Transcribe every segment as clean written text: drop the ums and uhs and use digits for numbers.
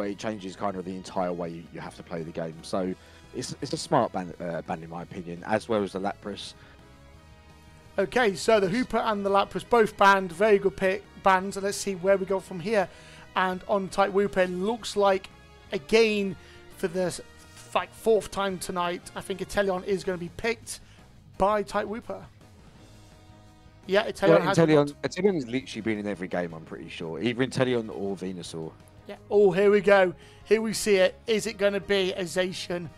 but it changes kind of the entire way you have to play the game. So it's a smart ban in my opinion, as well as the Lapras. Okay, so the Hooper and the Lapras both banned. Very good pick bans. And let's see where we go from here. And on Type-Wooper, it looks like, again, for the like 4th time tonight, I think Inteleon is going to be picked by Type-Wooper. Yeah, Inteleon's literally been in every game, I'm pretty sure. Either Inteleon or Venusaur. Yeah. Oh, here we go. Here we see it. Is it going to be a Zacian?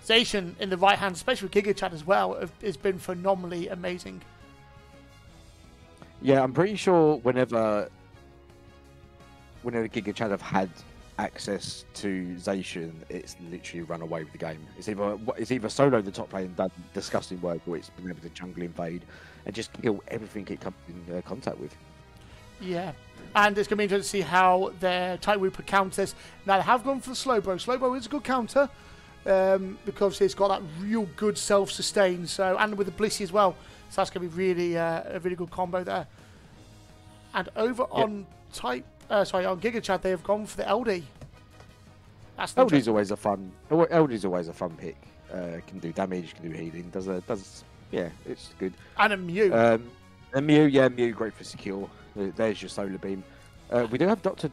Zacian in the right hand, especially with Gigachad as well, has been phenomenally amazing. Yeah, I'm pretty sure whenever Gigachad have had access to Zacian, it's literally run away with the game. It's either solo the top lane and done disgusting work, or it's been able to jungle invade and just kill everything it comes in contact with. Yeah, and it's going to be interesting to see how their Type-Wooper counters this. Now, they have gone for the Slowbro. Slowbro is a good counter because it's got that real good self-sustain. So, and with the Blissey as well. So that's going to be really a really good combo there. And over on on Gigachad, they have gone for the LD. LD's always a fun pick. Can do damage, can do healing. Yeah, it's good. And a Mew. Mew, great for secure. There's your solar beam. We do have Dr.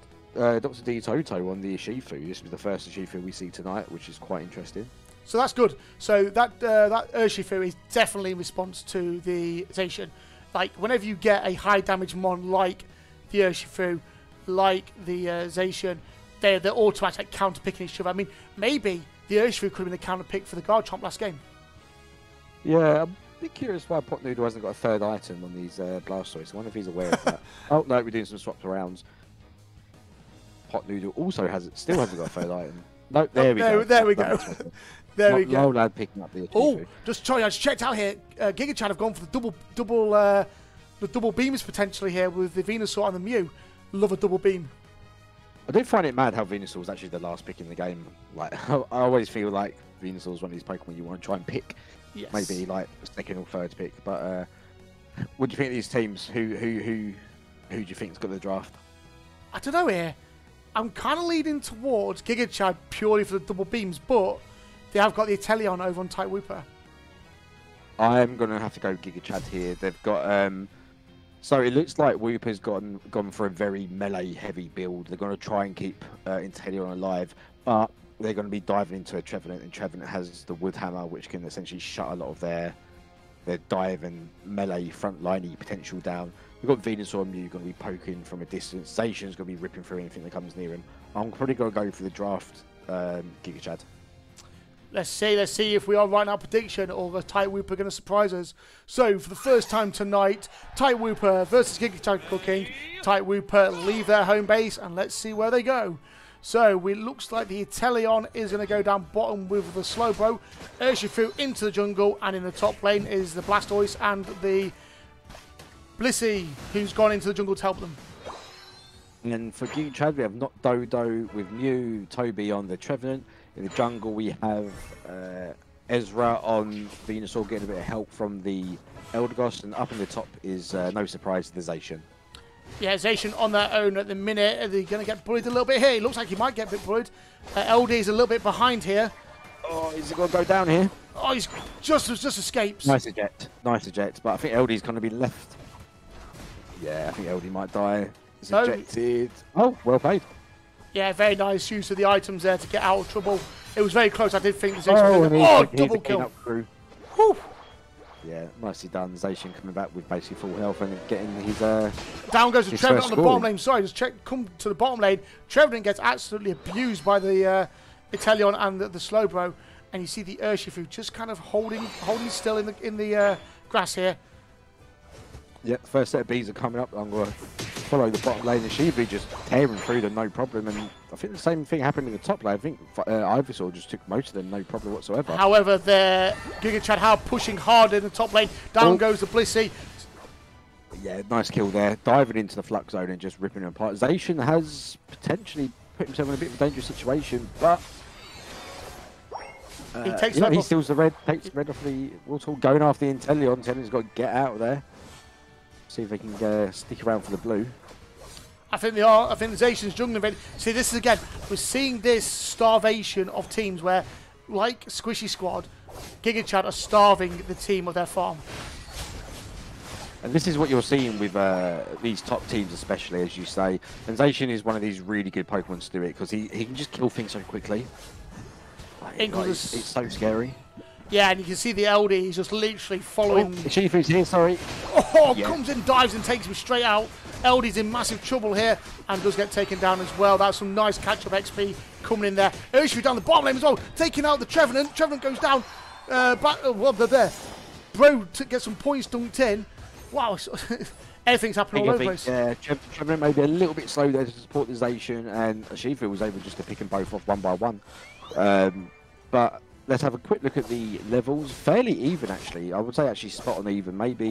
D Toto on the Urshifu. This was the first Urshifu we see tonight, which is quite interesting. So that's good. So that Urshifu is definitely in response to the Zacian. Like, whenever you get a high damage mon like the Urshifu, like the Zacian, they're automatic counter picking each other. I mean, maybe the Urshifu could have been a counter pick for the Garchomp last game. Yeah, I'm a bit curious why Pot Noodle hasn't got a third item on these Blastoise. I wonder if he's aware of that. Oh no, we're doing some swaps arounds. Pot Noodle still hasn't got a third item. No, there we go. There we go. There we go. Lad picking up the. Oh, I just checked out here. Gigachad have gone for the double beams potentially here with the Venusaur and the Mew. Love a double beam. I do find it mad how Venusaur was actually the last pick in the game. Like, I always feel like Venusaur is one of these Pokemon you want to try and pick. Yes. Maybe like second or third pick. But what do you think of these teams? Who do you think's got the draft? I don't know here. I'm kind of leaning towards Gigachad purely for the double beams, but they have got the Inteleon over on Type-Wooper. I'm going to have to go Gigachad here. They've got... So it looks like Wooper's gone for a very melee-heavy build. They're going to try and keep Inteleon alive, but they're going to be diving into a Trevenant, and Trevenant has the Wood Hammer, which can essentially shut a lot of their dive and melee front-liney potential down. We've got Venusaur and Mew going to be poking from a distance. Zacian's going to be ripping through anything that comes near him. I'm probably going to go for the draft Gigachad. Let's see if we are right in our prediction, or the Type-Wooper going to surprise us. So, for the first time tonight, Type-Wooper versus Gigachad Cooking. Type-Wooper leave their home base, and let's see where they go. So, it looks like the Inteleon is going to go down bottom with the Slowbro. Urshifu into the jungle, and in the top lane is the Blastoise and the Blissey, who's gone into the jungle to help them. And then for Gigachad, we have Not Dodo with Mew, Toby on the Trevenant. In the jungle, we have Ezra on Venusaur getting a bit of help from the Eldegoss, and up in the top is, no surprise, the Zacian. Yeah, Zacian on their own at the minute. Are they going to get bullied a little bit here? It looks like he might get a bit bullied. LD is a little bit behind here. Oh, is he going to go down here? Oh, he's just escapes. Nice eject, but I think LD's going to be left. Yeah, I think LD might die. He's ejected. Oh, well played. Yeah, very nice use of the items there to get out of trouble. It was very close. I did think the Zacian double kill. Whew. Yeah, nicely done. Zacian coming back with basically full health and getting his... Down goes the Trevenant on the bottom lane. Sorry, just come to the bottom lane. Trevenant gets absolutely abused by the Inteleon and the Slowbro. And you see the Urshifu just kind of holding still in the grass here. Yeah, first set of bees are coming up. I'm going to follow the bottom lane, and Shivu just tearing through them, no problem. And I think the same thing happened in the top lane. I think Ivysaur just took most of them, no problem whatsoever. However, the Gigachad are pushing hard in the top lane. Down goes the Blissey. Yeah, nice kill there. Diving into the flux zone and just ripping them apart. Zacian has potentially put himself in a bit of a dangerous situation, but... he steals the red, takes the red off the water, going after the Inteleon. Inteleon's got to get out of there. See if they can stick around for the blue. I think they are. I think the Zacian's jungling event. See, this is again, we're seeing this starvation of teams where, like Squishy Squad, Gigachad are starving the team of their farm. And this is what you're seeing with these top teams, especially, as you say. And Zacian is one of these really good Pokemon to do it, because he can just kill things so quickly. It's so scary. Yeah, and you can see the LD, he's just literally following... Oh, Shifu's here, sorry. Oh, yeah. Comes in, dives and takes him straight out. LD's in massive trouble here and does get taken down as well. That's some nice catch-up XP coming in there. Urshifu down the bottom lane as well, taking out the Trevenant. Trevenant goes down. Well, they're there. Bro gets some points dunked in. Wow, everything's happening all over the place. Yeah, Trevenant may be a little bit slow there to support the Zacian, and Shifu was able just to pick them both off one by one. But let's have a quick look at the levels. Fairly even, actually. I would say actually spot on even. Maybe,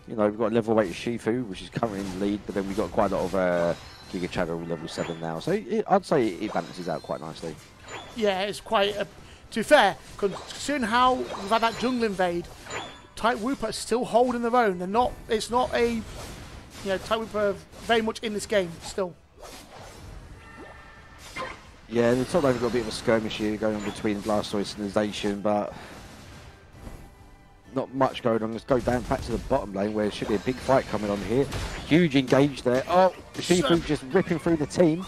you know, we've got level 8 Shifu, which is currently in the lead, but then we've got quite a lot of Gigachad level 7 now. So I'd say it balances out quite nicely. Yeah, it's quite... to be fair, considering how we've had that jungle invade, Type-Wooper is still holding their own. They're not... It's not a... You know, Type-Wooper are very much in this game still. Yeah, the top lane's got a bit of a skirmish here going on between Blastoise and the Zacian, but not much going on. Let's go down back to the bottom lane where there should be a big fight coming on here. Huge engage there. Oh, Shifu just ripping through the team.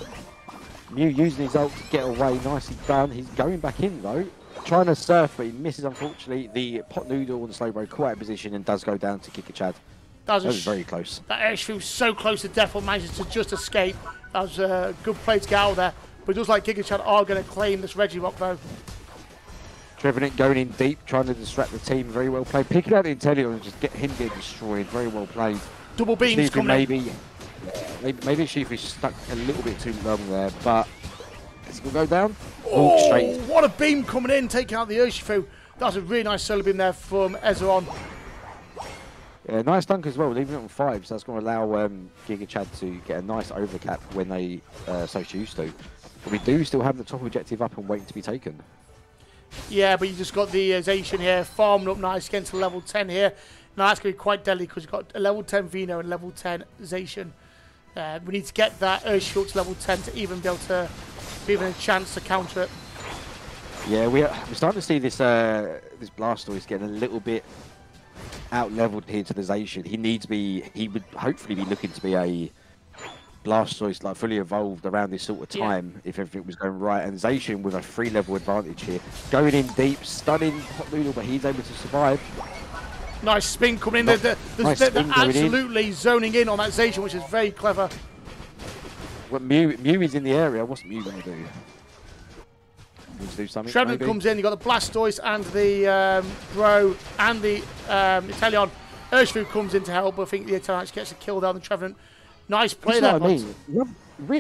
Mew using his ult to get away. Nicely done. He's going back in though. Trying to surf, but he misses, unfortunately. The Pot Noodle and Slowbro caught out of position and does go down to Gigachad. That was very close. That Urshifu was so close to death, but manages to just escape. That was a good play to get out of there. But it looks like Gigachad are going to claim this Regirock though. Trevenant going in deep, trying to distract the team. Very well played. Picking out the Intellion and just get him getting destroyed. Very well played. Double beams coming maybe Shifu's stuck a little bit too long there, but is it going to go down? Oh, straight. What a beam coming in, taking out the Urshifu. That's a really nice solar beam there from Ezeron. Yeah, nice dunk as well, leaving it on 5, so that's going to allow Gigachad to get a nice overcap when they so choose to. But we do still have the top objective up and waiting to be taken. Yeah, but you just got the Zacian here, farming up nice against a level 10 here. Now that's going to be quite deadly because you've got a level 10 Vino and level 10 Zacian. We need to get that Urshifu to level 10 to even be able to be given a chance to counter it. Yeah, we're starting to see this this Blastoise getting a little bit out-leveled here to the Zacian. He would hopefully be looking to be a Blastoise like fully evolved around this sort of time if everything was going right. And Zacian with a 3-level advantage here, going in deep, stunning Hot Noodle, but he's able to survive. Nice spin coming in. They're absolutely zoning in on that Zacian, which is very clever. What Mew is in the area. What's Mew going to do? To do something. Trevenant comes in. You got the Blastoise and the Bro and the Intellion. Urshifu comes in to help, but I think the Intellion actually gets a kill down the Trevenant. Nice play there.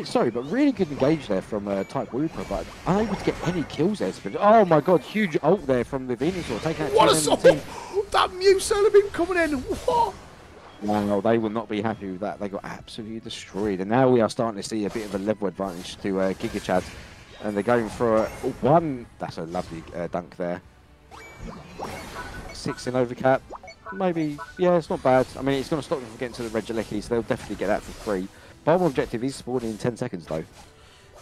Sorry, but really good engage there from Type-Wooper, but unable to get any kills there. But oh my god, huge ult there from the Venusaur, taking out what a that Mew solar beam coming in. What? No, they will not be happy with that. They got absolutely destroyed, and now we are starting to see a bit of a level advantage to Gigachad, and they're going for one. That's a lovely dunk there. 6 in overcap. Maybe, yeah, it's not bad. I mean, it's going to stop them from getting to the Regieleki, so they'll definitely get that for free. Bottom objective is spawning in 10 seconds, though.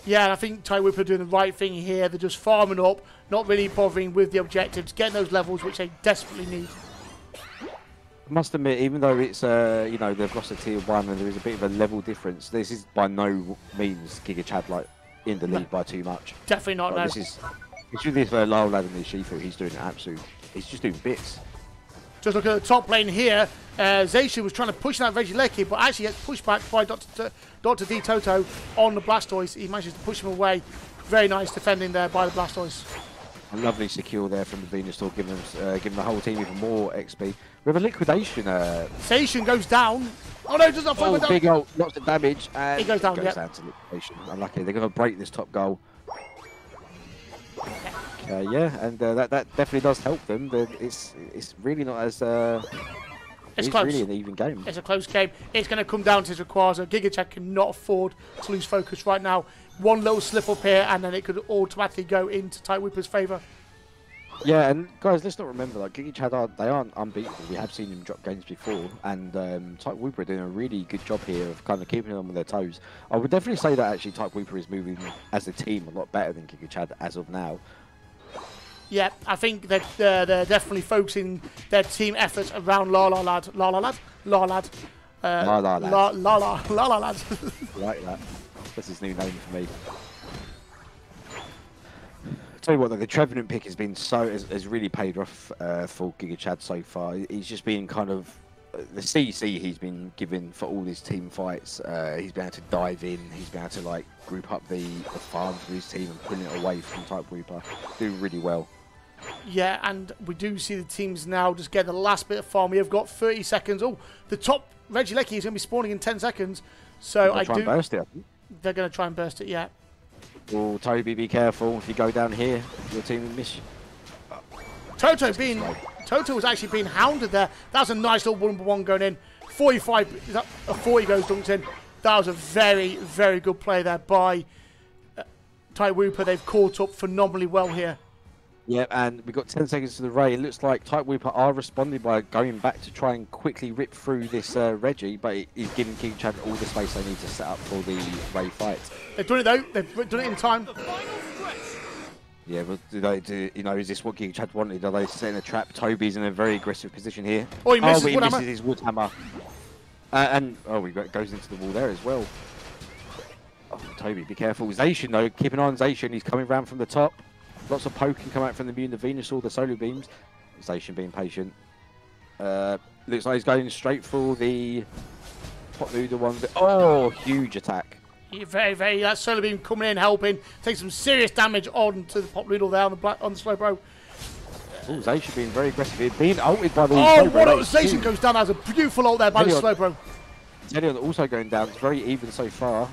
Yeah, and I think Type-Wooper are doing the right thing here. They're just farming up, not really bothering with the objectives, getting those levels which they desperately need. I must admit, even though it's, you know, they've lost a tier 1 and there is a bit of a level difference, this is by no means Gigachad, like, in the lead by too much. Definitely not, no. This is this Lyle Lad and the Shifu, he's doing he's just doing bits. Just look at the top lane here. Zacian was trying to push that Regieleki, but actually gets pushed back by Dr. D Toto on the Blastoise. He manages to push him away. Very nice defending there by the Blastoise. A lovely secure there from the Venusaur, giving the whole team even more XP. We have a liquidation. Zacian goes down. Oh no, does not fall down. Big ult, lots of damage. And he goes down, down to liquidation. Unlucky. They're going to break this top goal. Yeah, and that definitely does help them. It's really not as it's close. Really an even game. It's a close game. It's going to come down to his Rayquaza. Gigachad cannot afford to lose focus right now. One little slip up here, and then it could automatically go into Type-Wooper's favour. Yeah, and guys, let's not remember, like, Gigachad they aren't unbeatable. We have seen them drop games before, and Type-Wooper are doing a really good job here of kind of keeping them on their toes. I would definitely say that actually Type-Wooper is moving as a team a lot better than Gigachad as of now. Yeah, I think that they're definitely focusing their team efforts around La La Lad. La La Lad? La Lad. La La Lad. La La La La Lad. I like that. That's his new name for me. Tell you what, though, the Trevenant pick has been has really paid off for Gigachad so far. He's just been kind of the CC he's been given for all his team fights. He's been able to dive in. He's been able to like group up the farm for his team and pulling it away from Type-Wooper. Doing really well. Yeah, and we do see the teams now just get the last bit of farm. We have got 30 seconds. Oh, the top Reggie Lecky is going to be spawning in 10 seconds. So I do. And burst it. They're going to try and burst it. Yeah. Oh, Toby, be careful. If you go down here, your team will miss you. Toto was actually being hounded there. That was a nice little 1-1 going in. 45, is that a 40 goes dunked in. That was a very, very good play there by Type-Wooper. They've caught up phenomenally well here. Yeah, and we've got 10 seconds to the Ray. It looks like Type-Wooper are responding by going back to try and quickly rip through this Reggie, but he's giving Gigachad all the space they need to set up for the Ray fight. They've done it though. They've done it in time. Yeah, but you know, is this what Gigachad wanted? Are they setting a trap? Toby's in a very aggressive position here. Oh, he misses, but he misses his wood hammer. And goes into the wall there as well. Oh, Toby, be careful. Zacian though, keep an eye on Zacian. He's coming round from the top. Lots of poking come out from the Mew and the Venusaur, the solar beams. Zacian being patient. Looks like he's going straight for the pot noodle one. Oh, huge attack. Yeah, very, very. That solar beam coming in, helping. Take some serious damage on to the pop noodle there on the slow bro. Oh, Zacian being very aggressive here. Being ulted by the Zacian goes down. That's a beautiful ult there by the slow bro. Zelion also going down. It's very even so far.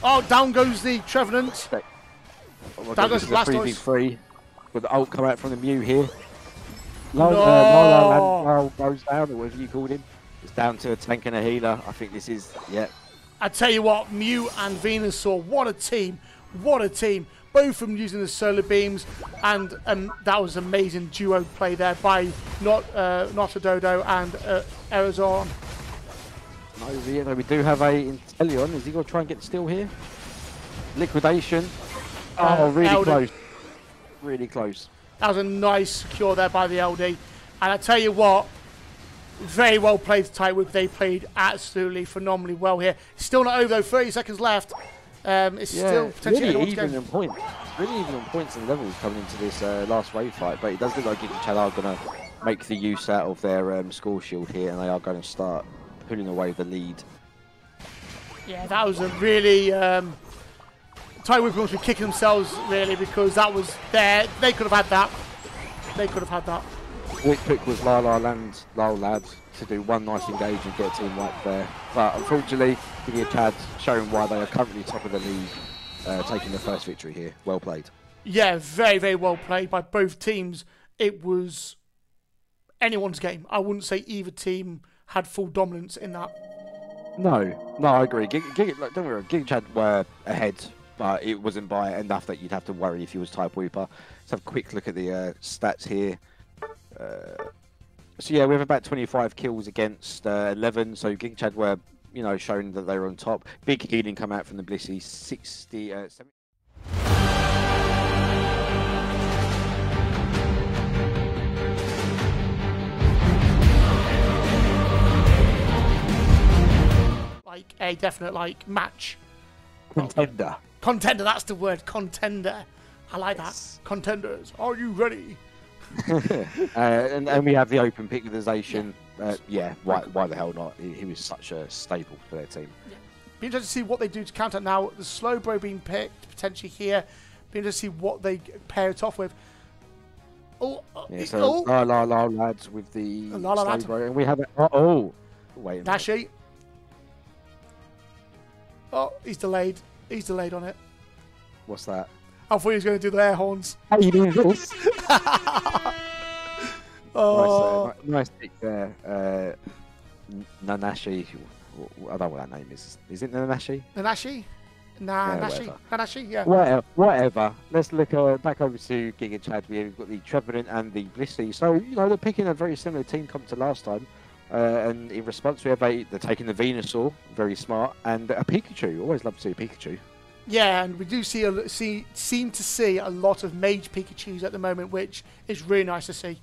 Oh, down goes the Trevenant. Oh that goes Blastoise. 3v3 with the ult come out from the Mew here. No. Goes down, or whatever you called him. It's down to a tank and a healer. I think this is, yeah. I tell you what, Mew and Venusaur, what a team. What a team. Both of them using the solar beams, and that was an amazing duo play there by Notadodo and Arizon. No, we do have a Inteleon. Is he going to try and get the steal here? Liquidation. Oh, really close. Really close. That was a nice secure there by the LD. And I tell you what, very well played to Type-Wooper. They played absolutely phenomenally well here. Still not over though, 30 seconds left. It's still potentially really even on points. Really even on points and levels coming into this last wave fight. But it does look like Gigachad are going to make the use out of their score shield here, and they are going to start pulling away the lead. Yeah, that was a really... Type-Wooper must be kicking themselves, really, because that was there. They could have had that. They could have had that. What pick was La Lad to do one nice engage and get a team right there. But unfortunately, Gigachad showing why they are currently top of the league, taking the first victory here. Well played. Yeah, very, very well played by both teams. It was anyone's game. I wouldn't say either team had full dominance in that. No, I agree. Don't worry, Gigachad were ahead, but it wasn't by enough that you'd have to worry if you was Type-Wooper. Let's have a quick look at the stats here. So yeah, we have about 25 kills against 11. So Gigachad were, showing that they were on top. Big healing come out from the Blissey. 70. Like a definite match. Contender. Contender, that's the word. Contender. I like that. Contenders, are you ready? and we have the open pick with the Zacian. Why the hell not? He was such a staple for their team. Yeah. Be interested to see what they do to counter now. The Slowbro being picked potentially here. Be interested to see what they pair it off with. La lads with the Slowbro, and we have it. Wait a minute. Dashi. Oh, he's delayed. He's delayed on it. What's that? I thought he was going to do the air horns. How are you doing this? Oh. Nice pick there. Nanashi. I don't know what that name is. Is it Nanashi? Nanashi? Nanashi, yeah. Whatever. Let's look back over to Gigachad. We've got the Trevenant and the Blissey. So, you know, they're picking a very similar team come to last time. And in response, we have they're taking the Venusaur, very smart, and a Pikachu. Always love to see a Pikachu. Yeah, and we do seem to see a lot of Mage Pikachus at the moment, which is really nice to see.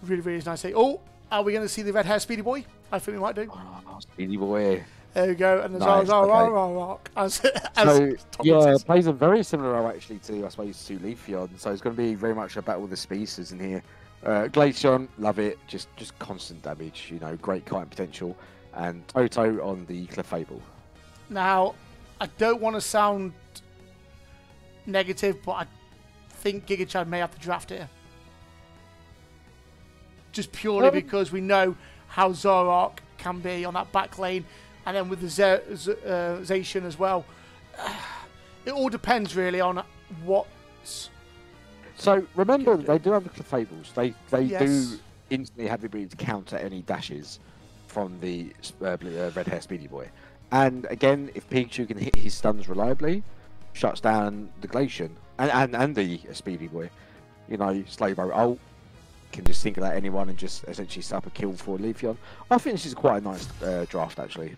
Really, really nice to see. Oh, are we going to see the red hair Speedy Boy? I think we might do. Oh, Speedy Boy. There we go. And the Nice, yeah, plays a very similar role actually to, I suppose, to Leafeon. So it's going to be very much a battle of the species in here. Glaceon, love it. Just constant damage. You know, great kiting potential. And Toto on the Clefable. Now, I don't want to sound negative, but I think Gigachad may have to draft here. Just purely because we know how Zoroark can be on that back lane, and then with the Zacian as well. It all depends really on what. So remember, they do have the Clefables. They Yes. do instantly have the ability to counter any dashes from the red hair Speedy Boy. And again, if Pikachu can hit his stuns reliably, shuts down the Glaceon and the Speedy Boy. You know, Slowbro ult can just think about anyone and just essentially set up a kill for Leafeon. I think this is quite a nice draft actually.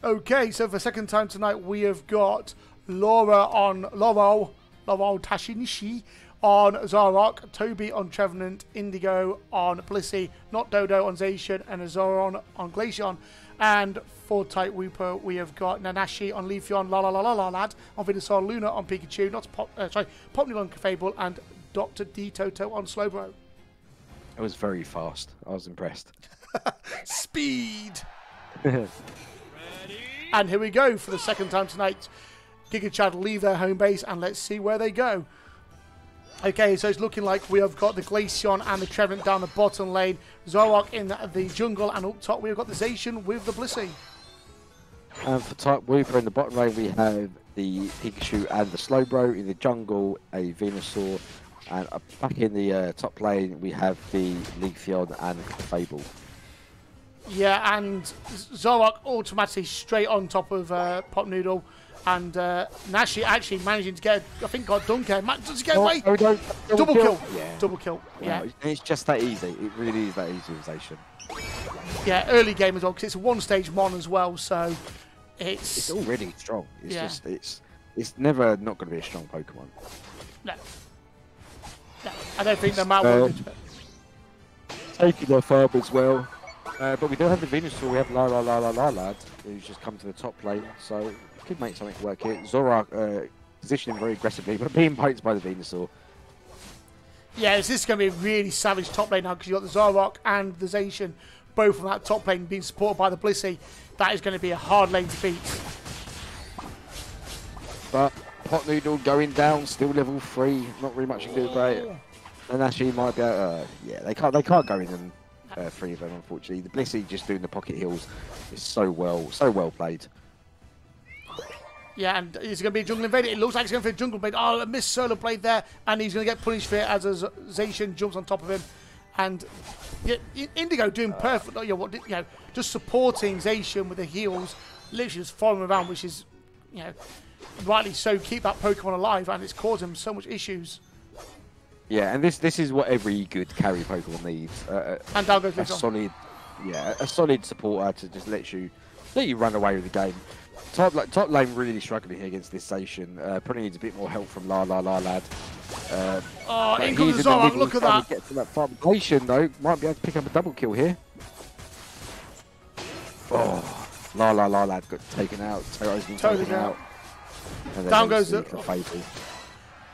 Okay, so for the second time tonight, we have got Laurel Tashinishi on Zoroark, Toby on Trevenant, Indigo on Blissey, Not Dodo on Zacian, and Azoron on Glaceon. And for Type-Wooper, we have got Nanashi on Leafeon, Lad on Venusaur, Luna on Pikachu, Popnil on Clefable, and Dr. D Toto on Slowbro. It was very fast. I was impressed. Speed! And here we go for the second time tonight. Gigachad leave their home base, and let's see where they go. Okay, so it's looking like we have got the Glaceon and the Trevenant down the bottom lane, Zoroark in the jungle, and up top we've got the Zacian with the Blissey. And for Type-Wooper in the bottom lane, we have the Pikachu and the Slowbro. In the jungle, a Venusaur. And back in the top lane, we have the Leafeon and Clefable. Yeah, and Zoroark automatically straight on top of Pop Noodle. And Nashi actually managing to get, I think, got Dunker. Does he get away? Double kill. Yeah. Double kill. Yeah. Well, it's just that easy. It really is that easy with Zacian. Yeah, early game as well, because it's a one-stage mon as well, so it's already strong. It's yeah. just it's never not going to be a strong Pokemon. No, I don't think no matter what. Taking off Farb as well. But we don't have the Venusaur. We have Lad, who's just come to the top lane, so could make something work here. Zoroark positioning very aggressively, but being poked by the Venusaur. Yeah, this is going to be a really savage top lane now, because you've got the Zoroark and the Zacian both on that top lane being supported by the Blissey. That is going to be a hard lane to beat. But Pot Noodle going down, still level 3. Not really much you can do about it. And actually might be yeah, they can't go in and 3 of them, unfortunately. The Blissey just doing the pocket heals is so well played. Yeah, and it's going to be a jungle invader. It looks like it's going for a jungle blade. Oh, a missed solar blade there, and he's going to get punished for it as a Zacian jumps on top of him. And yeah, Indigo doing perfect. Just supporting Zacian with the heals, literally just following him around, which is, rightly so. Keep that Pokemon alive, and it's caused him so much issues. Yeah, and this is what every good carry Pokemon needs. And down goes a solid supporter to just let you run away with the game. Top lane really struggling here against this Zacian. Probably needs a bit more help from Lad. In comes the Zoroark, look at that. Get to that Zacian though, might be able to pick up a double kill here. Oh, Lad got taken out. Toto's been taken out. Down goes the Fatal.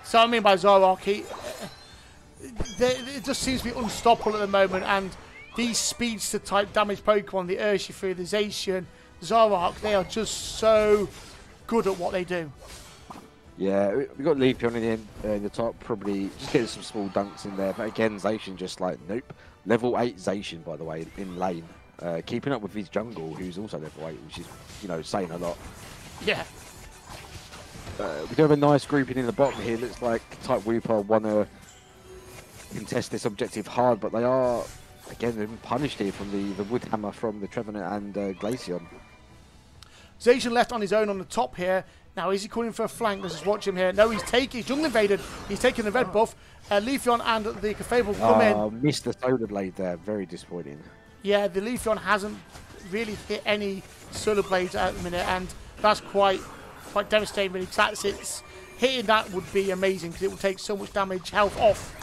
So I mean by Zoroark, it just seems to be unstoppable at the moment, and these speedster type damage Pokemon, the Urshifu, the Zacian, Zoroark, they are just so good at what they do. Yeah, we got Leafeon in the top, probably just getting some small dunks in there. But again, Zacian just like, nope. Level 8 Zacian, by the way, in lane. Keeping up with his jungle, who's also level 8, which is, saying a lot. Yeah. We do have a nice grouping in the bottom here. Looks like Type-Wooper want to contest this objective hard, but they are, again, they've been punished here from the Wood Hammer from the Trevenant and Glaceon. Zacian left on his own on the top here. Now, is he calling for a flank? Let's just watch him here. No, he's jungle invaded. He's taking the red buff. Leafeon and the Clefable come in. Missed the solar blade there. Very disappointing. Yeah, the Leafeon hasn't really hit any solar blades at the minute, and that's quite devastating, really. Because hitting that would be amazing, because it would take so much damage, health off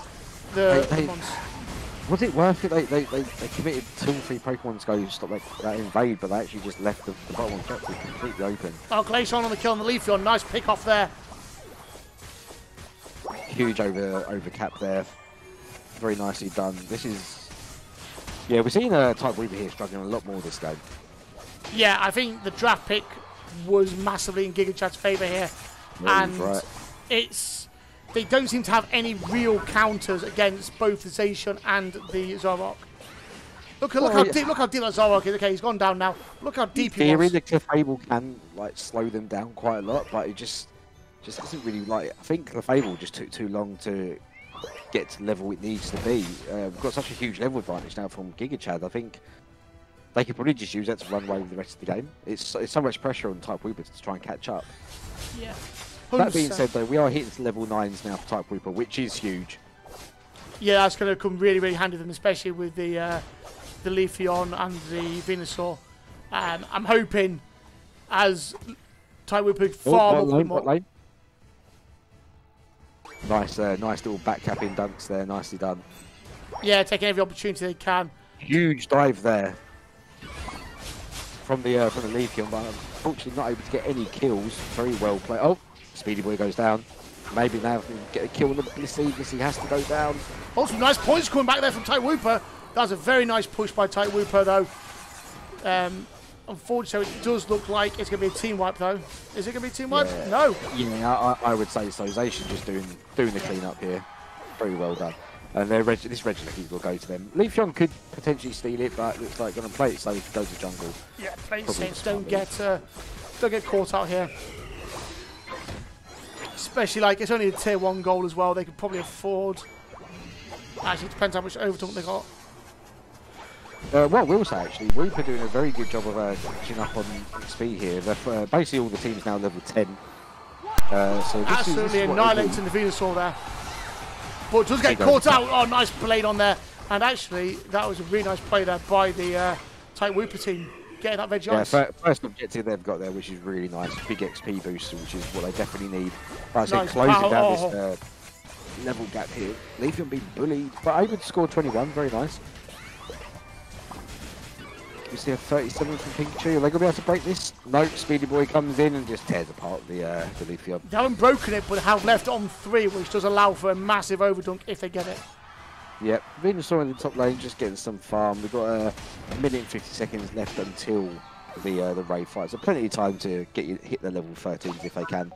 the Pokemons. Was it worth it? They committed 2 or 3 Pokemon to go stop that invade, but they actually just left the bottom objective completely open. Oh, Glaceon on the kill on the Leafeon. Nice pick off there. Huge overcap there. Very nicely done. This is... Yeah, we're seeing Type-Wooper here struggling a lot more this game. Yeah, I think the draft pick was massively in Gigachad's favour here. Yeah, and right. they don't seem to have any real counters against both the Zacian and the Zoroark. Look how deep that Zoroark is. Okay, he's gone down now. Look how deep he was. The Clefable can slow them down quite a lot, but it just doesn't really I think Clefable just took too long to get to the level it needs to be. We've got such a huge level advantage now from Gigachad. I think they could probably just use that to run away with the rest of the game. It's so much pressure on Type-Wooper to try and catch up. Yeah. 100%. That being said, though, we are hitting to level 9s now for Type-Wooper, which is huge. Yeah, that's going to come really, really handy to them, especially with the Leafeon and the Venusaur. I'm hoping as Type-Wooper farm up more. Lane. Nice little backcapping dunks there, nicely done. Yeah, taking every opportunity they can. Huge dive there from the Leafeon, but unfortunately not able to get any kills. Very well played. Oh, Speedy Boy goes down. Maybe now can get a kill on the Blissey. Blissey has to go down. Also, nice points coming back there from Type-Wooper. That's a very nice push by Type-Wooper, though. Unfortunately, it does look like it's going to be a team wipe, though. Is it going to be a team wipe? Yeah. No. Yeah, I would say so. Zacian just doing the clean up here. Very well done. And this Regieleki will go to them. Leafeon could potentially steal it, but looks like going to play it safe, go to jungle. Yeah, play it safe. Don't get caught out here. Especially it's only a tier 1 goal as well. They could probably afford. Actually, it depends how much overtime they got. What we'll say actually, Wooper doing a very good job of catching up on speed here. Basically, all the teams now level 10. So absolutely annihilating the Venusaur there. But does get caught out. Oh, nice blade on there. And actually, that was a really nice play there by the Type-Wooper team. Getting that veg ice. Yeah, first objective they've got there, which is really nice. Big XP boost, which is what they definitely need. Right, so nice closing down this level gap here. Leafeon being bullied, but able to score 21. Very nice. We see a 37 from Pikachu. Are they going to be able to break this? No, Speedy Boy comes in and just tears apart the Leafeon. They haven't broken it, but have left on 3, which does allow for a massive overdunk if they get it. Yep, Venusaur in the top lane, just getting some farm. We've got a minute and 50 seconds left until the raid fight, so plenty of time to hit the level 13s if they can.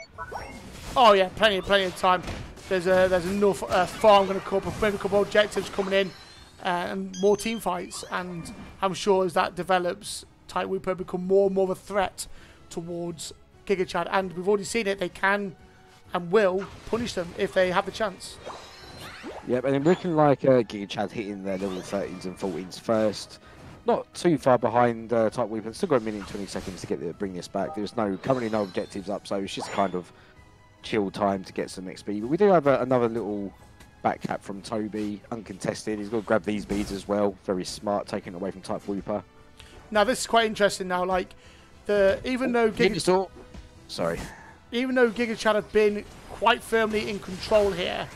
Oh yeah, plenty of time. There's enough farm going to come up, maybe a couple of objectives coming in, and more team fights. And I'm sure as that develops, Type-Wooper become more and more of a threat towards Gigachad. And we've already seen it; they can and will punish them if they have the chance. Yep, and then looking like Gigachad hitting their level 13s and 14s first. Not too far behind Type-Wooper. Still got a minute and 20 seconds to bring this back. There's currently no objectives up, so it's just kind of chill time to get some XP. But we do have another little back cap from Toby, uncontested. He's got to grab these beads as well. Very smart, taking it away from Type-Wooper. Now this is quite interesting. Now, even though Gigachad have been quite firmly in control here,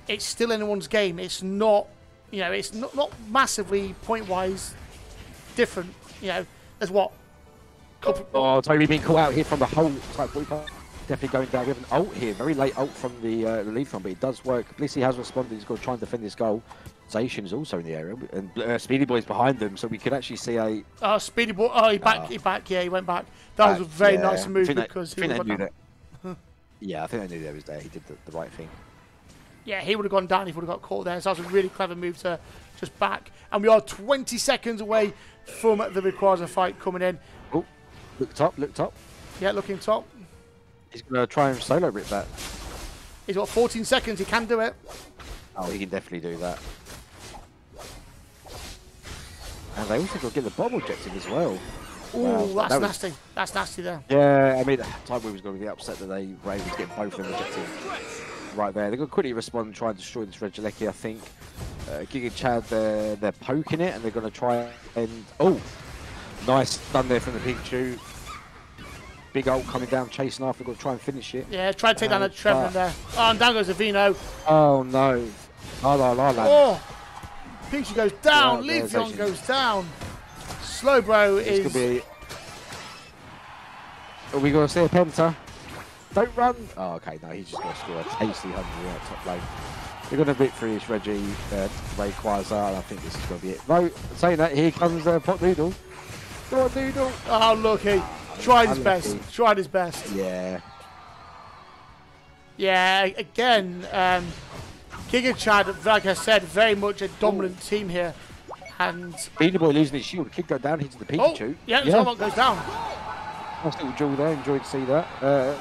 it's still anyone's game. It's not, it's not massively point-wise different. There's what? Oh, Toby being caught out here from the whole Type-Wooper. Definitely going down. We have an ult here. Very late ult from the Leafeon, but it does work. Blissey has responded. He's got to try and defend this goal. Zacian is also in the area, and Speedy Boy's behind them, so we could actually see a... Speedy Boy, he back. Yeah, he went back. That was a very nice move because he would have gone down. Yeah, I think they knew that was there. He did the right thing. Yeah, he would have gone down if he would have got caught there. So that was a really clever move to just back. And we are 20 seconds away from the Rayquaza fight coming in. Oh, look top. Yeah, looking top. He's going to try and solo rip that. He's got 14 seconds. He can do it. Oh, he can definitely do that. And they also got to get the bomb objective as well. Ooh, that's nasty. That's nasty there. Yeah, I mean, Type-Wooper was going to be upset that they were able to get both of them rejected right there. They're going to quickly respond and try and destroy this Regieleki, I think. Gigachad, they're poking it, and they're going to try and... Oh! Nice stun there from the Pikachu. Big ult coming down, chasing after, going to try and finish it. Yeah, try to take down that Trevenant there. Oh, and down goes the Vino. Oh, no. Oh! Pikachu goes down, Leafeon goes down. Slowbro is... Are we going to see a Penta? Don't run! Oh, okay, no, he's just going to score a tasty 100 at top lane. They're going to bit through this Reggie, Rayquaza, and I think this is going to be it. No, saying that, here comes Pot Noodle. Go on, Noodle! Oh, lucky. Tried his best. Tried his best. Yeah. Yeah, again, Gigachad, like I said, very much a dominant team here. And Beanie Boy losing his shield. Kid go down, hits the Pikachu. Oh, yeah, someone goes down. Nice little jewel there. Enjoyed to see that.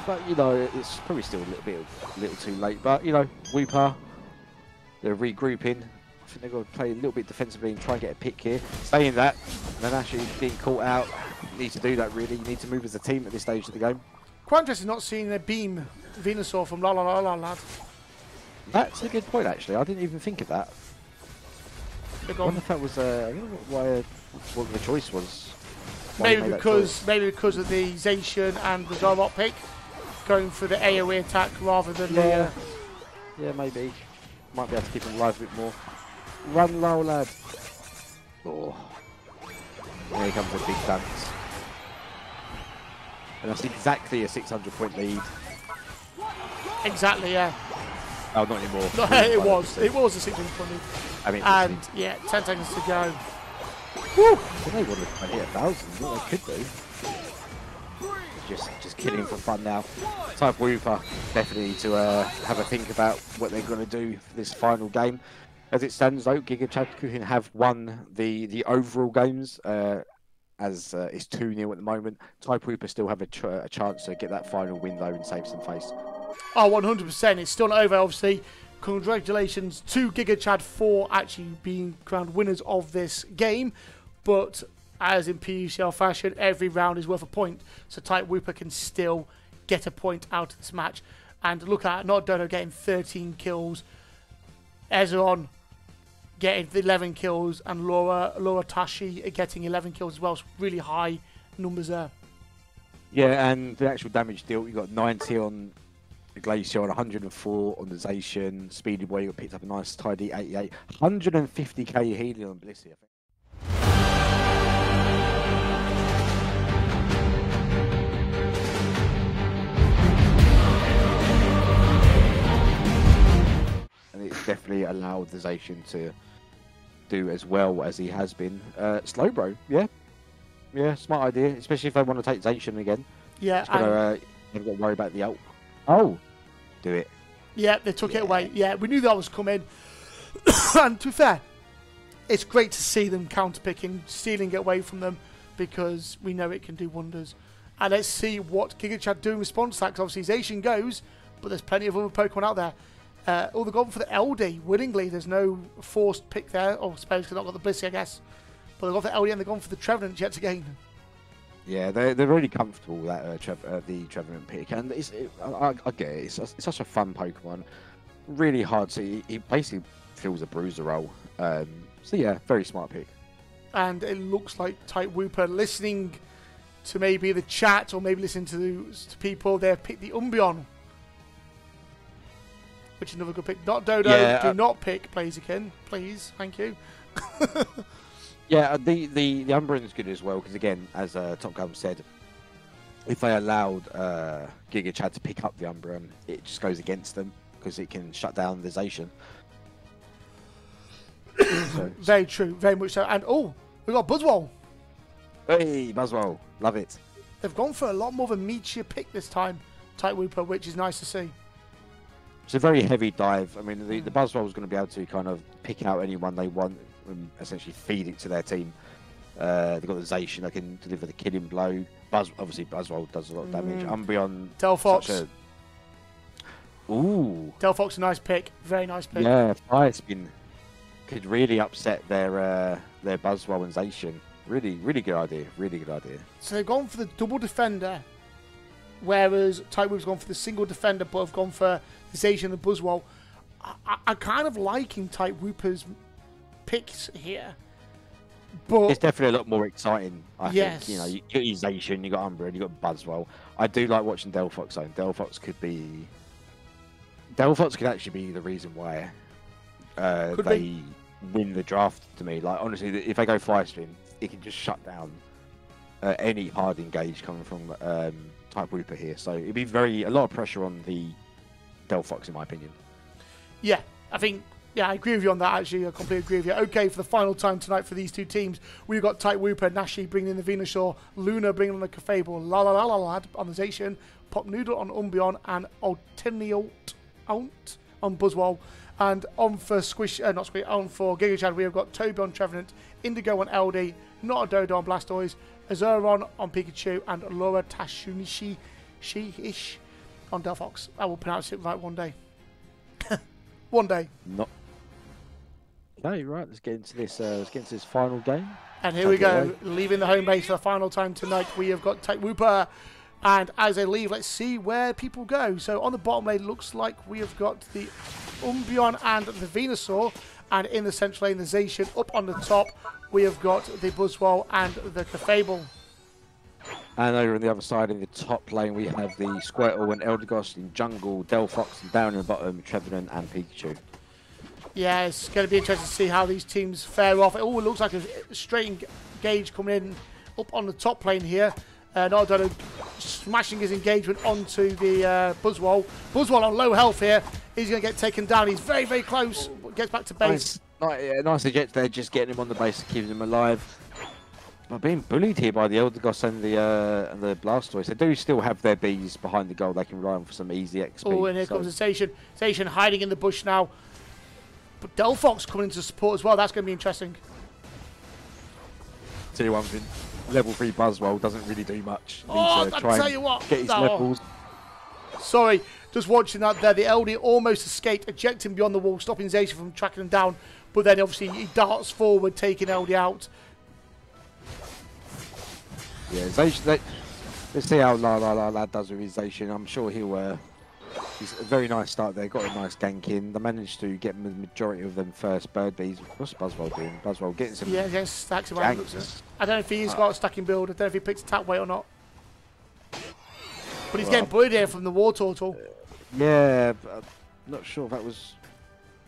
But, you know, it's probably still a little too late. But, you know, Wooper, they're regrouping. I think they've got to play a little bit defensively and try and get a pick here. Saying that, and then actually being caught out. You need to do that, really. You need to move as a team at this stage of the game. Quite interesting not seeing a beam Venusaur from La La La La Lad. That's a good point, actually. I didn't even think of that. I wonder if that was I don't know what the choice was. Maybe because of the Zacian and the Zorot pick, going for the AoE attack rather than the... Yeah, maybe. Might be able to keep him alive a bit more. Run low, lad. Oh. Here comes a big dance. And that's exactly a 600-point lead. Exactly, yeah. Oh, not anymore. No, it was a 600-point lead. I mean, and yeah, 10 seconds to go. Woo! They want to hit 1,000. What they could do. Just killing for fun now. Type-Wooper definitely to have a think about what they're going to do for this final game. As it stands, though, Gigachad Cooking have won the overall games. As it's 2-0 at the moment. Type-Wooper still have a chance to get that final win, though, and save some face. Oh, 100%. It's still not over, obviously. Congratulations to Gigachad for actually being crowned winners of this game. But as in PUCL fashion, every round is worth a point. So Type-Wooper can still get a point out of this match. And look at Not Dodo getting 13 kills. Ezeron getting 11 kills. And Laura Tashi getting 11 kills as well. So really high numbers there. Yeah, and the actual damage dealt, you got 90 on the Glacier, on 104 on the Zacian. Speedy Boy, you got picked up a nice tidy 88. 150k healing on Blissey, I think. And it's definitely allowed the Zacian to do as well as he has been. Slowbro, yeah. Yeah, smart idea, especially if they want to take Zacian again. Yeah, they've got to worry about the ult. Oh, do it. Yeah, they took it away. Yeah, we knew that was coming. And to be fair, it's great to see them counter-picking, stealing it away from them, because we know it can do wonders. And let's see what Gigachad do in response to that, because obviously Zacian goes, but there's plenty of other Pokemon out there. They've gone for the LD willingly. There's no forced pick there, or I suppose they've not got the Blissey, I guess. But they've got the LD and they've gone for the Trevenant yet again. Yeah, they're really comfortable with that the Trevenant pick, and I get it. It's such a fun Pokemon. Really hard to. He basically fills a bruiser role. So yeah, very smart pick. And it looks like Type-Wooper listening to maybe the chat or maybe listening to people. They've picked the Umbreon, which is another good pick. Not Dodo. Yeah, do not pick Blaziken, please. Thank you. Yeah, the Umbreon's good as well, because again, as Top Gun said, if they allowed Gigachad to pick up the Umbreon, it just goes against them, because it can shut down the Zacian. So. Very true, very much so. And oh, we got Buzzwole. Hey, Buzzwole, love it. They've gone for a lot more of a meatier pick this time, Type-Wooper, which is nice to see. It's a very heavy dive. I mean, the Buzzwole is going to be able to kind of pick out anyone they want and essentially feed it to their team. They've got the Zacian that can deliver the killing blow. Obviously, Buzzwole does a lot of damage. Umbreon. Delphox. Ooh. Delphox, a nice pick. Very nice pick. Yeah, Fire Spin could really upset their Buzzwole and Zacian. Really, really good idea. Really good idea. So they've gone for the double defender, whereas Type-Wooper's gone for the single defender, but have gone for the Zacian and the Buzzwole. I'm kind of liking Type-Wooper's picks here. But it's definitely a lot more exciting, I yes. think. You know, you got your Zacian, you got Umbra, and you got Buzzwole. I do like watching Delphox, though. Delphox could actually be the reason why they win the draft to me. Like, honestly, if they go Fire Spin, it can just shut down any hard engage coming from Type-Wooper here. So it'd be a lot of pressure on the Delphox, in my opinion. Yeah, I agree with you on that, actually. I completely agree with you. Okay, for the final time tonight for these two teams, we've got Type-Wooper, Nashi bringing in the Venusaur, Luna bringing on the Cafable, La La La La Lad on the Zacian, Pop Noodle on Umbreon, and Ultinialt on Buzzwole. And on for on for Gigachad, we have got Toby on Trevenant, Indigo on LD, Not a Dodo on Blastoise, Azuron on Pikachu, and Laura Tashunishi on Delphox. I will pronounce it right one day. One day. Not. Okay, right. Let's get into this final game. And here we go, leaving the home base for the final time tonight. We have got Type-Wooper. And as they leave, let's see where people go. So on the bottom lane, looks like we have got the Umbreon and the Venusaur. And in the central lane, the Zacian. Up on the top, we have got the Buzzwole and the Cafable. And over on the other side, in the top lane, we have the Squirtle and Eldegoss in jungle, Delphox, and down in the bottom, Trevenant and Pikachu. Yeah, it's going to be interesting to see how these teams fare off. It all looks like a straight engage coming in up on the top lane here. Nardado smashing his engagement onto the Buzzwole. Buzzwole on low health here. He's going to get taken down. He's very, very close. Gets back to base. Nice eject there, just getting him on the base, keeping him alive. But being bullied here by the Eldegoss and the Blastoise. They do still have their bees behind the goal. They can rely on for some easy XP. Oh, and here comes the Zacian. Zacian hiding in the bush now. But Delphox coming into support as well. That's going to be interesting. Tell you one thing. Level 3 Buzzwole doesn't really do much. Oh, I tell you what. Get his levels. Sorry, just watching that there. The LD almost escaped, ejecting beyond the wall, stopping Zacian from tracking him down. But then obviously he darts forward, taking LD out. Yeah, Zacian, let's see how Lad does with his Zacian. I'm sure he'll... He's a very nice start there, got a nice gank in. They managed to get the majority of them first. Bird bees. What's Buzzwole doing? Buzzwole getting some. Yeah, getting stacks of I don't know if he's got a stacking build. I don't know if he picked a tap weight or not. But he's getting bullied here from the War Turtle. Yeah, but I'm not sure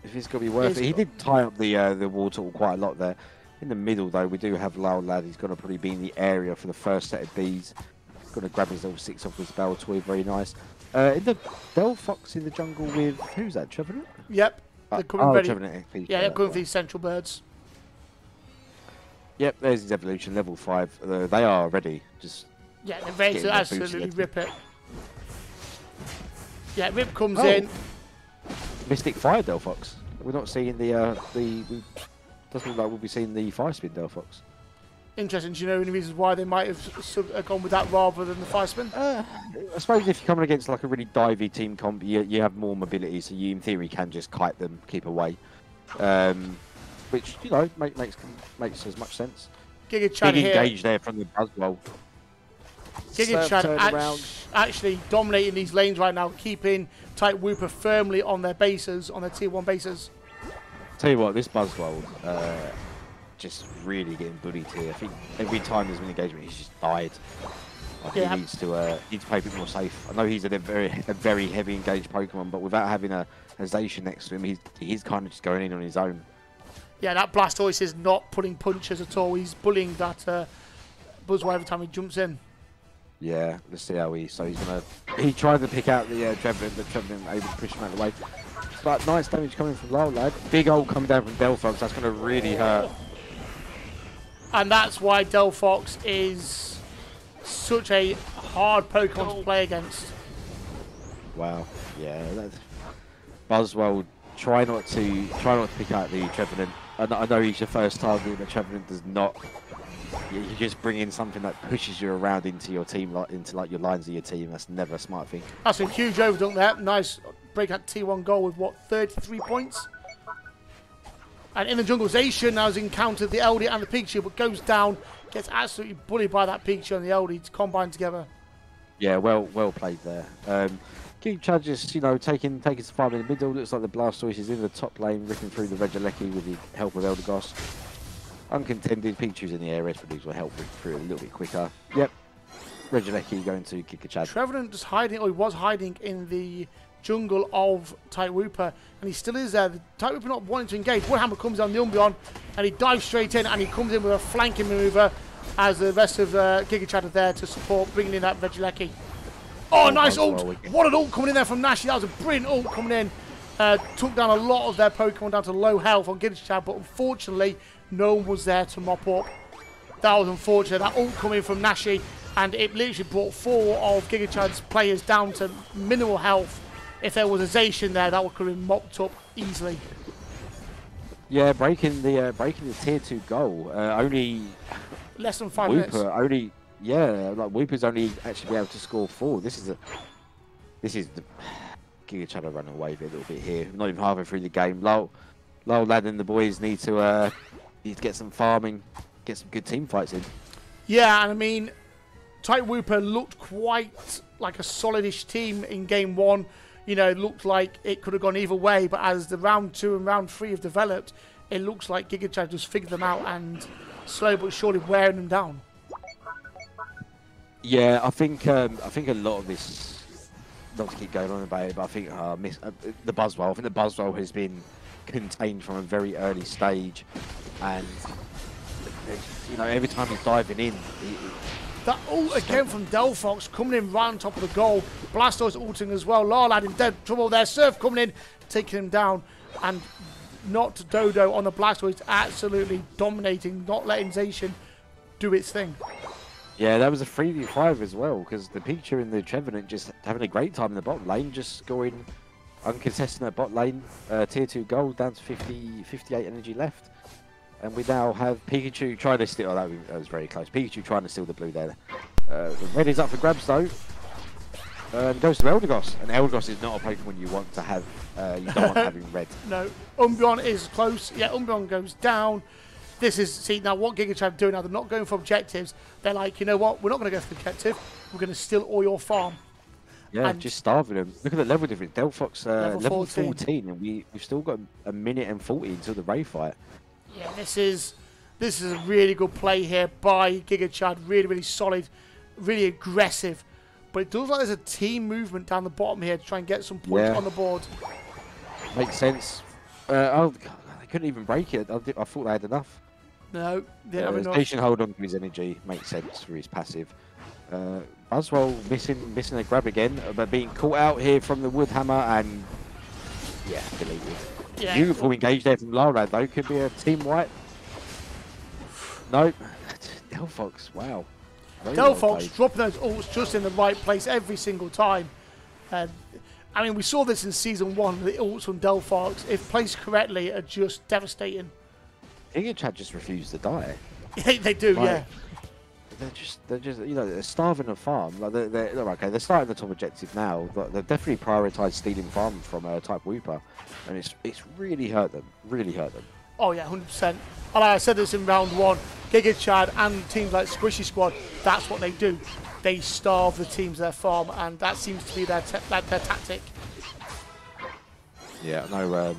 if it's going to be worth it. He did tie up the War Turtle quite a lot there. In the middle, though, we do have Lyle Lad. He's going to probably be in the area for the first set of bees. He's going to grab his level 6 off his Bell Toy. Very nice. In the Delphox in the jungle with who's that? Trevenant? Yep. They're coming ready. Trevenant. Yeah, they're coming for these central birds. Yep, there's his evolution, level 5. They are ready. Just yeah, they're ready to absolutely rip it. Yeah, Rip comes in. Mystic Fire Delphox. We're not seeing the doesn't look like we'll be seeing the Fire Spin Delphox. Interesting. Do you know any reasons why they might have gone with that rather than the Fire Spin? I suppose if you're coming against like a really divey team comp, you have more mobility, so you in theory can just kite them, keep away, which you know makes as much sense. Gigachad Big here. engage there from the Buzzwole. Gigachad actually dominating these lanes right now, keeping Type-Wooper firmly on their bases, on their tier 1 bases. Tell you what, this Buzzwole. Just really getting bullied here. I think every time there's an engagement, he's just died. Like he needs to play a bit more safe. I know he's a very heavy engaged Pokemon, but without having a Zacian next to him, he's kind of just going in on his own. Yeah, that Blastoise is not pulling punches at all. He's bullying that Buzzwole every time he jumps in. Yeah, let's see how he tried to pick out the Trevenant, but Trevenant able to push him out of the way. But nice damage coming from Lyle Lad. Big ult coming down from Delphox. That's going to really hurt. And that's why Delphox is such a hard Pokemon to play against. Wow. Yeah. Buzzwole, try not to pick out the Trevenant. I know he's your first target, but Trevenant does not. You just bring in something that pushes you around into your team, into your lines of your team. That's never a smart thing. That's a huge overdunk there. Nice breakout T1 goal with what, 33 points? And in the jungle, Zacian now has encountered the LD and the Pikachu, but goes down, gets absolutely bullied by that Pikachu and the LD to combine together. Yeah, well played there. Gigachad just, you know, taking some farm in the middle. Looks like the Blastoise is in the top lane, ripping through the Regieleki with the help of Eldegoss. Uncontended, Pikachu's in the air, Rescues will help rip through a little bit quicker. Yep, Regieleki going to Gigachad. Trevenant just hiding, or he was hiding in the jungle of Type-Wooper, and he still is there. The Type-Wooper not wanting to engage. Warhammer comes on the Umbreon, and he dives straight in, and he comes in with a flanking maneuver as the rest of Gigachad are there to support, bringing in that Regieleki. Oh, nice ult! What an ult coming in there from Nashi. That was a brilliant ult coming in. Took down a lot of their Pokemon down to low health on Gigachad, but unfortunately, no one was there to mop up. That was unfortunate. That ult coming from Nashi, and it literally brought 4 of Gigachad's players down to minimal health. If there was a Zacian there, that could have been mopped up easily. Yeah, breaking the tier 2 goal. Only less than 5 minutes. Only, yeah, like Wooper's only actually be able to score 4. This is the Gigachad are running away with it a little bit here. Not even halfway through the game. Lol Lad and the boys need to get some farming, get some good team fights in. Yeah, and I mean, Type-Wooper looked quite like a solidish team in game 1. You know, it looked like it could have gone either way, but as the round 2 and round 3 have developed, it looks like Gigachad just figured them out and slow but surely wearing them down. Yeah, I think a lot of this, not to keep going on about it, but I think the Buzzwole. I think the Buzzwole has been contained from a very early stage, and you know, every time he's diving in. That ult again from Delphox coming in right on top of the goal. Blastoise ulting as well. Larlad in dead trouble there. Surf coming in, taking him down, and not Dodo on the Blastoise, absolutely dominating, not letting Zacian do its thing. Yeah, that was a 3v5 as well, because the Pikachu and the Trevenant just having a great time in the bottom lane, just scoring uncontested at bot lane, tier 2 gold, down to 58 energy left. And we now have Pikachu trying to steal, that was very close, Pikachu trying to steal the blue there. The red is up for grabs though, and goes to Eldegoss, and Eldegoss is not a Pokemon you want to have, you don't want having red. No, Umbreon is close, yeah, Umbreon goes down. This is, see, now what Gigachad are doing now, they're not going for objectives. They're like, you know what, we're not going to go for the objective. We're going to steal all your farm. Yeah, and just starving them. Look at the level difference. Delphox level 14, and we've still got a minute and 40 until the Ray fight. Yeah, this is a really good play here by Gigachad. Really, really solid, really aggressive. But it does like there's a team movement down the bottom here to try and get some points on the board. Makes sense. Oh, God, they couldn't even break it. I thought they had enough. No, they don't have enough. Station hold on to his energy makes sense for his passive. Buzzwole missing a grab again, but being caught out here from the Woodhammer, and yeah, deleted. Yeah. Beautiful engage there from Larad though, could be a team wipe. Nope. Delphox, wow. Delphox dropping those ults just in the right place every single time. I mean, we saw this in Season 1, the ults from Delphox, if placed correctly, are just devastating. Gigachad just refused to die. They do, like, yeah. They're just, you know, they're starving a farm. Like they're okay. They're starting the top objective now, but they've definitely prioritised stealing farm from Type-Wooper, and it's really hurt them. Really hurt them. Oh yeah, 100%. And I said this in round 1. Gigachad and teams like Squishy Squad, that's what they do. They starve the teams their farm, and that seems to be their tactic. Yeah, no.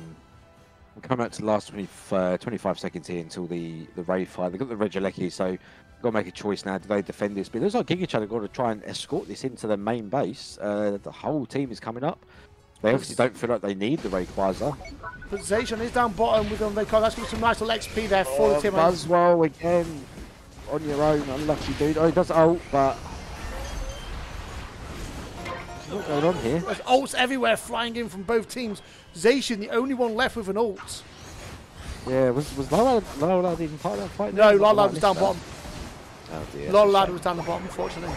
We're coming out to the last 25 seconds here until the Ray fight. They've got the Regieleki, so got to make a choice now. Do they defend this? But it looks like Gigachad have got to try and escort this into the main base. The whole team is coming up. They obviously don't feel like they need the Rayquaza. But Zacian is down bottom with them. That's got some nice little XP there for the team. Buzzwole again on your own, unlucky dude. Oh, he does ult, but what's going on here? There's ults everywhere flying in from both teams. Zacian, the only one left with an ult. Yeah, was Larlad even part of that fight? No, Larlad was down bottom. Oh dear. Larlad was down the bottom, unfortunately.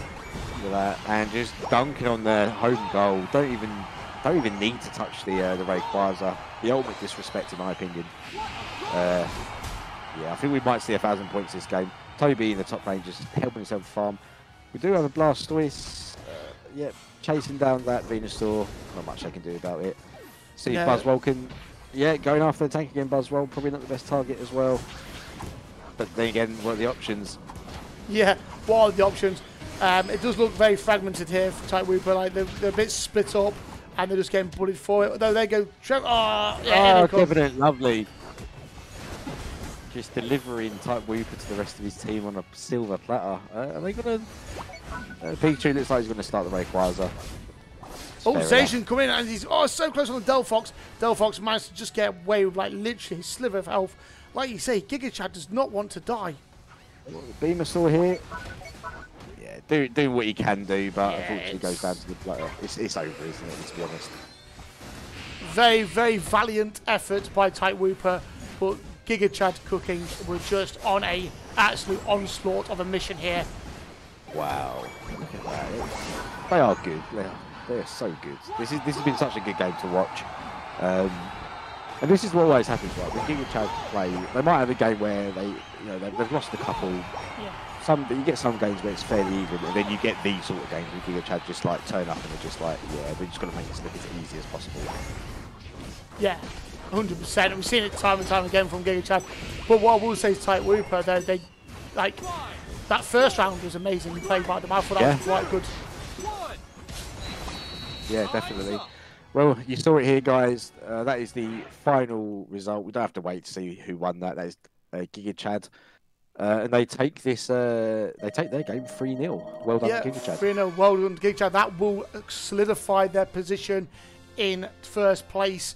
Look at that, and just dunking on the home goal. Don't even need to touch the Rayquaza. The ultimate disrespect, in my opinion. Yeah, I think we might see 1,000 points this game. Toby in the top lane just helping himself farm. We do have a Blastoise. Yeah, chasing down that Venusaur. Not much I can do about it. See if Buzzwole can Yeah, going after the tank again, Buzzroll. Probably not the best target as well. But then again, what are the options? Yeah, what are the options? It does look very fragmented here for Type-Wooper. Like they're a bit split up, and they're just getting bullied for it. Though they go, oh, yeah, Covenant, lovely. Just delivering Type-Wooper to the rest of his team on a silver platter. Are they going to... Pikachu looks like he's going to start the Rayquaza. Oh, Zacian coming in, and he's so close on the Delphox. Delphox managed to just get away with like literally a sliver of health. Like you say, Gigachad does not want to die. Beamersaur here. Yeah, doing what he can do, but unfortunately goes down to the platter. It's over, isn't it, to be honest? Very, very valiant effort by Type-Wooper, but Gigachad Cooking were just on a absolute onslaught of a mission here. Wow, look at that. They are good. They are so good. This has been such a good game to watch. And this is what always happens, right? When Gigachad play, they might have a game where they've lost a couple. Yeah. You get some games where it's fairly even, and then you get these sort of games where Gigachad just like turn up and they're just like, yeah, we're just gonna make this look as easy as possible. Yeah, 100%. We've seen it time and time again from Gigachad. But what I will say is Type-Wooper, they like that first round was amazingly played by them. I thought that was quite good. Yeah, definitely. Well, you saw it here, guys. That is the final result. We don't have to wait to see who won that. That is Gigachad. And they take this. They take their game 3-0. Well done, Gigachad. 3-0. Well done, Gigachad. That will solidify their position in first place.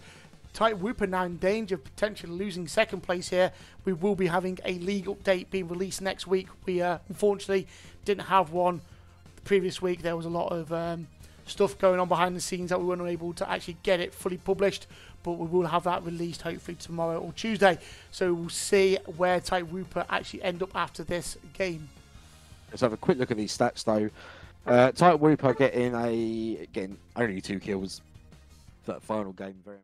Type-Wooper now in danger of potentially losing second place here. We will be having a league update being released next week. We unfortunately didn't have one the previous week. There was a lot of stuff going on behind the scenes that we weren't able to actually get it fully published, but we will have that released hopefully tomorrow or Tuesday. So we'll see where Type-Wooper actually end up after this game. Let's have a quick look at these stats though. Type-Wooper getting only 2 kills for that final game. Very